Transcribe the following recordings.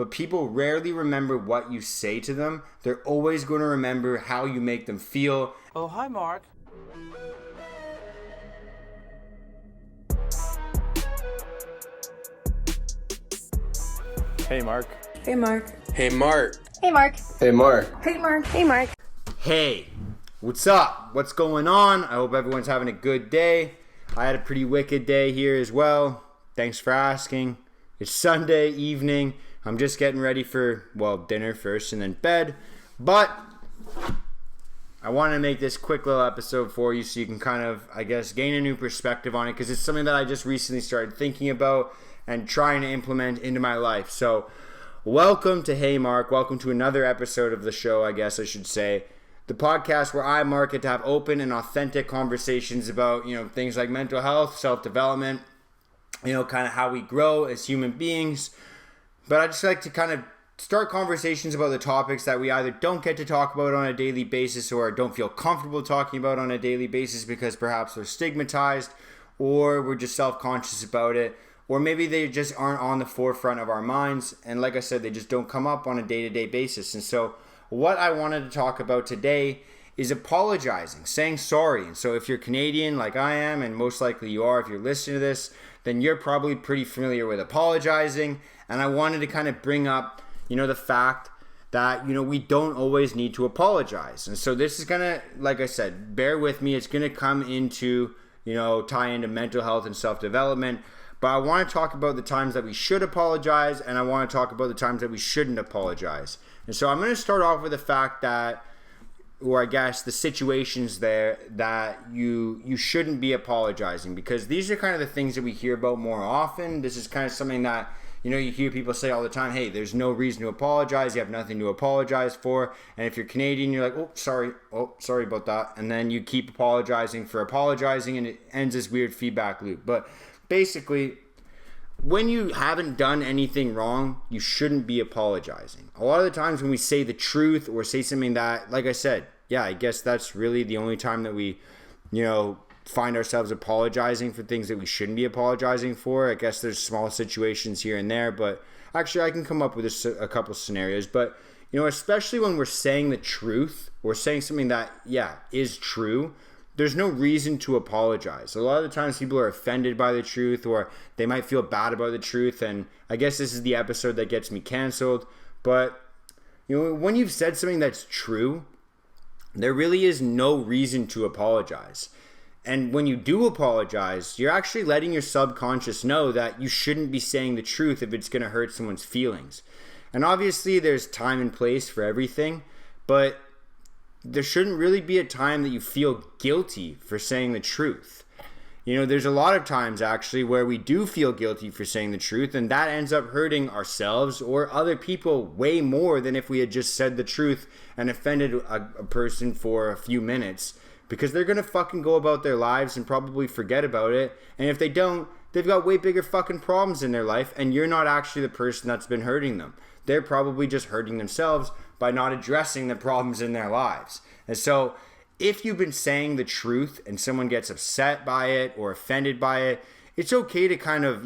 but people rarely remember what you say to them. They're always going to remember how you make them feel. Oh, hi, Mark. Hey, Mark. Hey, Mark. Hey, Mark. Hey, Mark. Hey, Mark. Hey, Mark. Hey, Mark. Hey, what's up? What's going on? I hope everyone's having a good day. I had a pretty wicked day here as well. Thanks for asking. It's Sunday evening. I'm just getting ready for, dinner first and then bed. But I want to make this quick little episode for you so you can kind of, gain a new perspective on it, because it's something that I just recently started thinking about and trying to implement into my life. So welcome to Hey Mark. Welcome to another episode of the show, I guess I should say. The podcast where I, Mark, get to have open and authentic conversations about, things like mental health, self-development, kind of how we grow as human beings. But I just like to kind of start conversations about the topics that we either don't get to talk about on a daily basis or don't feel comfortable talking about on a daily basis because perhaps they're stigmatized or we're just self-conscious about it, or maybe they just aren't on the forefront of our minds. And like I said, they just don't come up on a day-to-day basis. And so what I wanted to talk about today is apologizing, saying sorry. And so if you're Canadian like I am, and most likely you are if you're listening to this, then you're probably pretty familiar with apologizing. And I wanted to kind of bring up, the fact that, we don't always need to apologize. And so this is going to, like I said, bear with me. It's going to come into, tie into mental health and self-development. But I want to talk about the times that we should apologize, and I want to talk about the times that we shouldn't apologize. And so I'm going to start off with the fact that, or I guess the situations there that you shouldn't be apologizing, because these are kind of the things that we hear about more often. This is kind of something that, you hear people say all the time, hey, there's no reason to apologize. You have nothing to apologize for. And if you're Canadian, you're like, sorry about that. And then you keep apologizing for apologizing, and it ends this weird feedback loop. But basically, when you haven't done anything wrong, you shouldn't be apologizing. A lot of the times when we say the truth or say something that, like I said, I guess that's really the only time that we, find ourselves apologizing for things that we shouldn't be apologizing for. I guess there's small situations here and there, but actually I can come up with a couple scenarios. But, especially when we're saying the truth or saying something that, is true, there's no reason to apologize. A lot of the times people are offended by the truth, or they might feel bad about the truth. And I guess this is the episode that gets me canceled. But, when you've said something that's true, there really is no reason to apologize. And when you do apologize, you're actually letting your subconscious know that you shouldn't be saying the truth if it's going to hurt someone's feelings. And obviously there's time and place for everything, but there shouldn't really be a time that you feel guilty for saying the truth. There's a lot of times actually where we do feel guilty for saying the truth, and that ends up hurting ourselves or other people way more than if we had just said the truth and offended a person for a few minutes, because they're going to fucking go about their lives and probably forget about it. And if they don't, they've got way bigger fucking problems in their life, and you're not actually the person that's been hurting them. They're probably just hurting themselves by not addressing the problems in their lives. And so if you've been saying the truth and someone gets upset by it or offended by it, it's okay to kind of,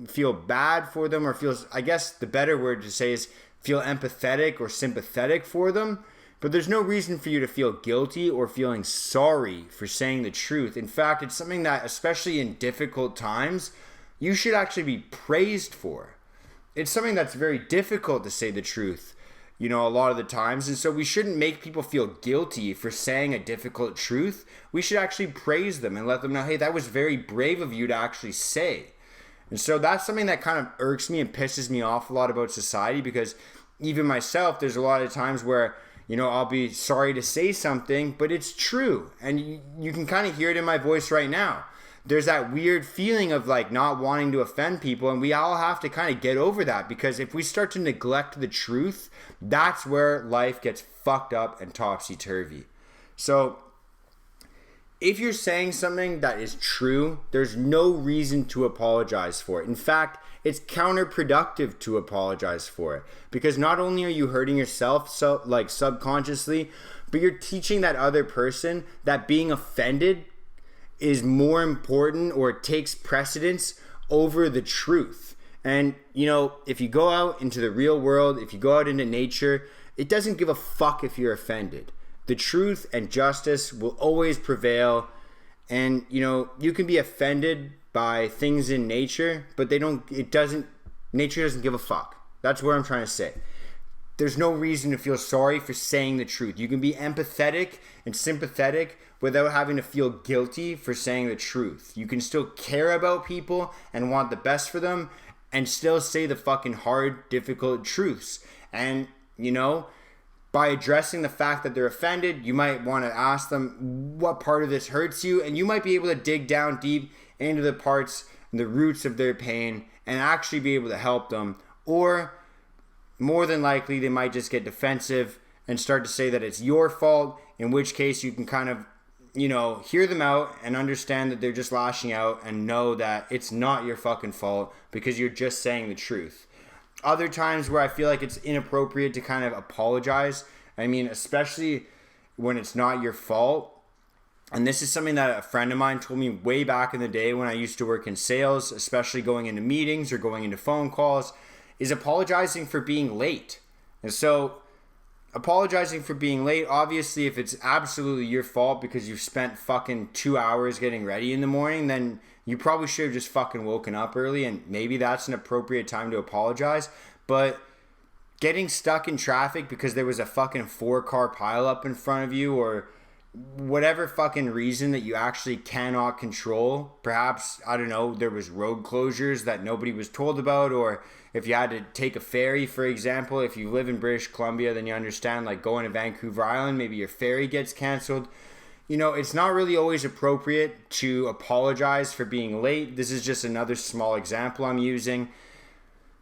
feel bad for them, or feel, I guess the better word to say is feel empathetic or sympathetic for them. But there's no reason for you to feel guilty or feeling sorry for saying the truth. In fact, it's something that, especially in difficult times, you should actually be praised for. It's something that's very difficult to say the truth, a lot of the times. And so we shouldn't make people feel guilty for saying a difficult truth. We should actually praise them and let them know, hey, that was very brave of you to actually say. And so that's something that kind of irks me and pisses me off a lot about society, because even myself, there's a lot of times where, I'll be sorry to say something, but it's true. And you can kind of hear it in my voice right now. There's that weird feeling of like not wanting to offend people, and we all have to kind of get over that, because if we start to neglect the truth, that's where life gets fucked up and topsy-turvy. So if you're saying something that is true, there's no reason to apologize for it. In fact, it's counterproductive to apologize for it, because not only are you hurting yourself subconsciously, but you're teaching that other person that being offended is more important, or it takes precedence over the truth. And, if you go out into the real world, if you go out into nature, it doesn't give a fuck if you're offended. The truth and justice will always prevail. And, you can be offended by things in nature, but nature doesn't give a fuck. That's what I'm trying to say. There's no reason to feel sorry for saying the truth. You can be empathetic and sympathetic without having to feel guilty for saying the truth. You can still care about people and want the best for them and still say the fucking hard, difficult truths. And, by addressing the fact that they're offended, you might want to ask them what part of this hurts you, and you might be able to dig down deep into the parts and the roots of their pain and actually be able to help them. Or more than likely, they might just get defensive and start to say that it's your fault, in which case you can kind of, hear them out and understand that they're just lashing out and know that it's not your fucking fault because you're just saying the truth. Other times where I feel like it's inappropriate to kind of apologize, especially when it's not your fault. And this is something that a friend of mine told me way back in the day when I used to work in sales, especially going into meetings or going into phone calls, is apologizing for being late. And so apologizing for being late, obviously, if it's absolutely your fault because you've spent fucking 2 hours getting ready in the morning, then you probably should have just fucking woken up early, and maybe that's an appropriate time to apologize. But getting stuck in traffic because there was a fucking 4-car pileup in front of you, or whatever fucking reason that you actually cannot control. Perhaps, I don't know, there was road closures that nobody was told about, or if you had to take a ferry, for example. If you live in British Columbia, then you understand, like going to Vancouver Island, maybe your ferry gets canceled. It's not really always appropriate to apologize for being late. This is just another small example I'm using.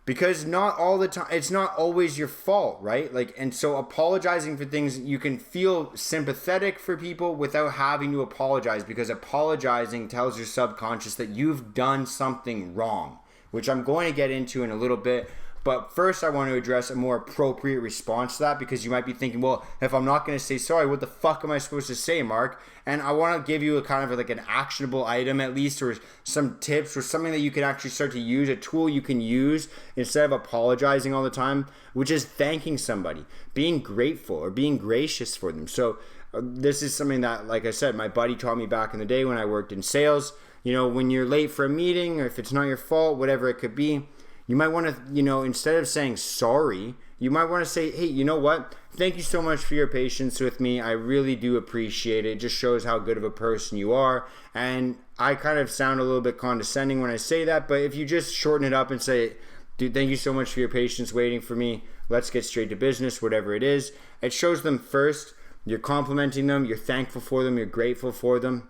Because not all the time, it's not always your fault, right? And so apologizing for things, you can feel sympathetic for people without having to apologize, because apologizing tells your subconscious that you've done something wrong, which I'm going to get into in a little bit. But first, I want to address a more appropriate response to that, because you might be thinking, well, if I'm not going to say sorry, what the fuck am I supposed to say, Mark? And I want to give you a kind of like an actionable item at least, or some tips, or something that you can actually start to use, a tool you can use instead of apologizing all the time, which is thanking somebody, being grateful or being gracious for them. So this is something that, like I said, my buddy taught me back in the day when I worked in sales. When you're late for a meeting, or if it's not your fault, whatever it could be, you might want to, instead of saying sorry, you might want to say, hey, you know what? Thank you so much for your patience with me. I really do appreciate it. It just shows how good of a person you are. And I kind of sound a little bit condescending when I say that, but if you just shorten it up and say, dude, thank you so much for your patience waiting for me. Let's get straight to business, whatever it is. It shows them first, you're complimenting them, you're thankful for them, you're grateful for them.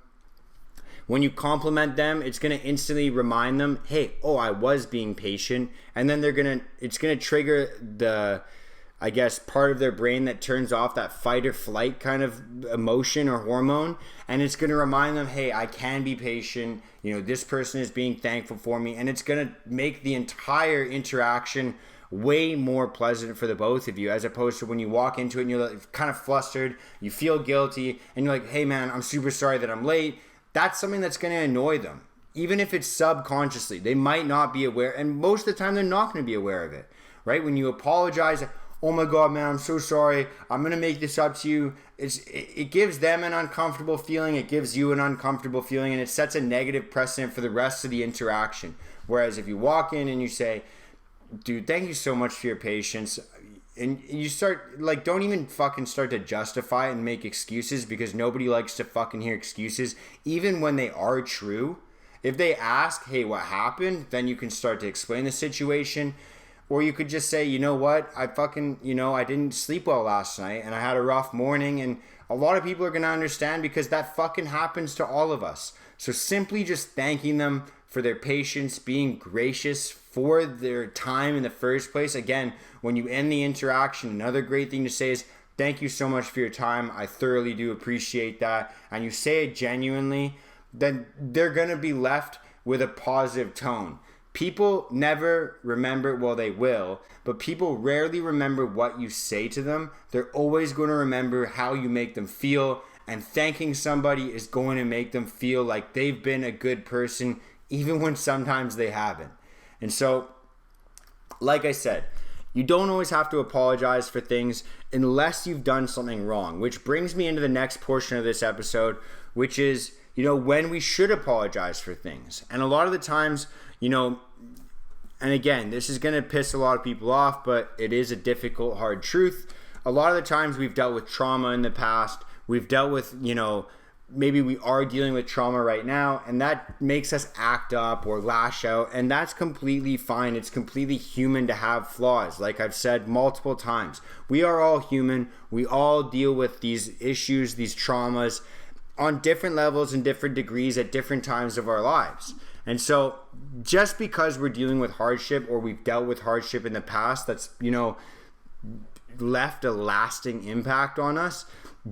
When you compliment them, it's going to instantly remind them, hey, I was being patient. And then it's going to trigger the, I guess, part of their brain that turns off that fight or flight kind of emotion or hormone. And it's going to remind them, hey, I can be patient. This person is being thankful for me. And it's going to make the entire interaction way more pleasant for the both of you, as opposed to when you walk into it and you're kind of flustered, you feel guilty, and you're like, hey, man, I'm super sorry that I'm late. That's something that's going to annoy them. Even if it's subconsciously, they might not be aware, and most of the time they're not going to be aware of it, right? When you apologize, oh my God, man, I'm so sorry, I'm going to make this up to you. It gives them an uncomfortable feeling, it gives you an uncomfortable feeling, and it sets a negative precedent for the rest of the interaction. Whereas if you walk in and you say, dude, thank you so much for your patience, and you start, don't even fucking start to justify and make excuses, because nobody likes to fucking hear excuses, even when they are true. If they ask, hey, what happened? Then you can start to explain the situation. Or you could just say, you know what? I didn't sleep well last night, and I had a rough morning, and a lot of people are going to understand, because that fucking happens to all of us. So simply just thanking them for their patience, being gracious for their time in the first place. Again, when you end the interaction, another great thing to say is, thank you so much for your time. I thoroughly do appreciate that. And you say it genuinely, then they're going to be left with a positive tone. People never remember, well, they will, but people rarely remember what you say to them. They're always going to remember how you make them feel. And thanking somebody is going to make them feel like they've been a good person, even when sometimes they haven't. And so like I said, you don't always have to apologize for things unless you've done something wrong, which brings me into the next portion of this episode, which is, when we should apologize for things. And a lot of the times, and again, this is going to piss a lot of people off, but it is a difficult, hard truth. A lot of the times we've dealt with trauma in the past. We've dealt with, maybe we are dealing with trauma right now, and that makes us act up or lash out, and that's completely fine. It's completely human to have flaws. Like I've said multiple times, we are all human. We all deal with these issues, these traumas on different levels and different degrees at different times of our lives. And so just because we're dealing with hardship or we've dealt with hardship in the past that's, left a lasting impact on us,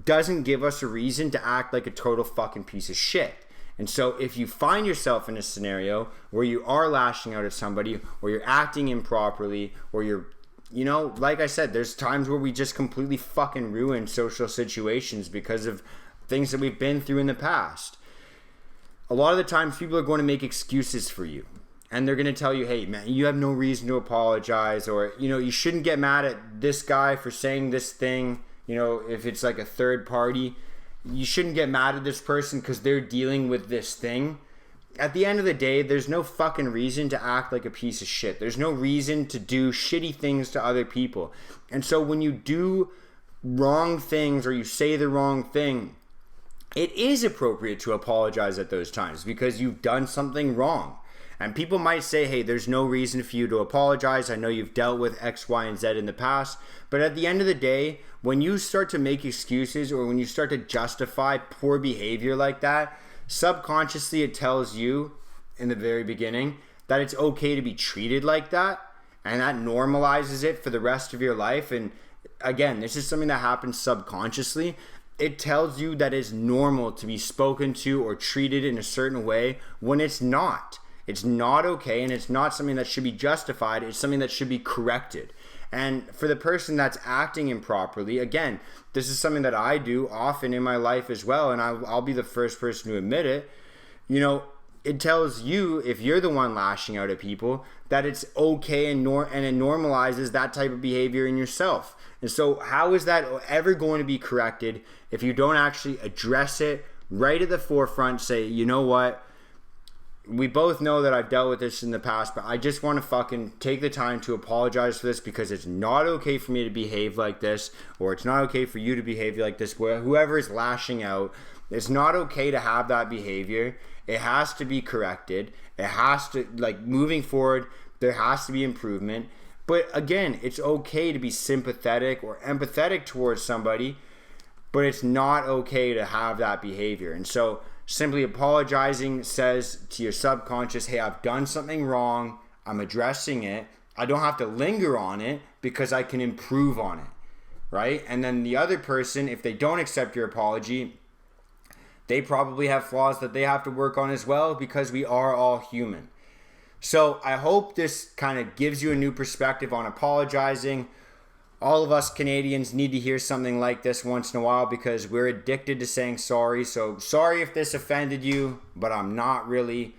doesn't give us a reason to act like a total fucking piece of shit. And so if you find yourself in a scenario where you are lashing out at somebody, or you're acting improperly, or you're, like I said, there's times where we just completely fucking ruin social situations because of things that we've been through in the past. A lot of the times people are going to make excuses for you. And they're going to tell you, hey, man, you have no reason to apologize. Or, you shouldn't get mad at this guy for saying this thing. If it's like a third party, you shouldn't get mad at this person because they're dealing with this thing. At the end of the day, there's no fucking reason to act like a piece of shit. There's no reason to do shitty things to other people. And so when you do wrong things or you say the wrong thing, it is appropriate to apologize at those times because you've done something wrong. And people might say, hey, there's no reason for you to apologize. I know you've dealt with X, Y, and Z in the past. But at the end of the day, when you start to make excuses or when you start to justify poor behavior like that, subconsciously it tells you in the very beginning that it's okay to be treated like that. And that normalizes it for the rest of your life. And again, this is something that happens subconsciously. It tells you that it's normal to be spoken to or treated in a certain way when it's not. It's not okay, and it's not something that should be justified. It's something that should be corrected. And for the person that's acting improperly, again, this is something that I do often in my life as well, and I'll be the first person to admit it. It tells you, if you're the one lashing out at people, that it's okay and it normalizes that type of behavior in yourself. And so how is that ever going to be corrected if you don't actually address it right at the forefront, say, you know what? We both know that I've dealt with this in the past, but I just want to fucking take the time to apologize for this because it's not okay for me to behave like this, or it's not okay for you to behave like this. Whoever is lashing out, it's not okay to have that behavior. It has to be corrected. It has to, moving forward, there has to be improvement. But again, it's okay to be sympathetic or empathetic towards somebody, but it's not okay to have that behavior. And so simply apologizing says to your subconscious, hey, I've done something wrong. I'm addressing it. I don't have to linger on it because I can improve on it, right? And then the other person, if they don't accept your apology, they probably have flaws that they have to work on as well because we are all human. So I hope this kind of gives you a new perspective on apologizing. All of us Canadians need to hear something like this once in a while because we're addicted to saying sorry. So sorry if this offended you, but I'm not really.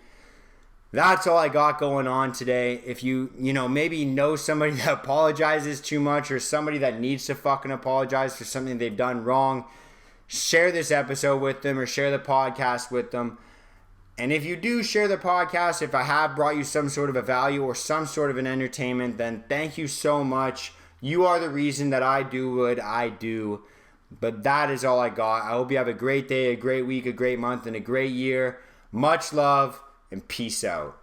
That's all I got going on today. If you maybe know somebody that apologizes too much or somebody that needs to fucking apologize for something they've done wrong, share this episode with them or share the podcast with them. And if you do share the podcast, if I have brought you some sort of a value or some sort of an entertainment, then thank you so much. You are the reason that I do what I do. But that is all I got. I hope you have a great day, a great week, a great month, and a great year. Much love, and peace out.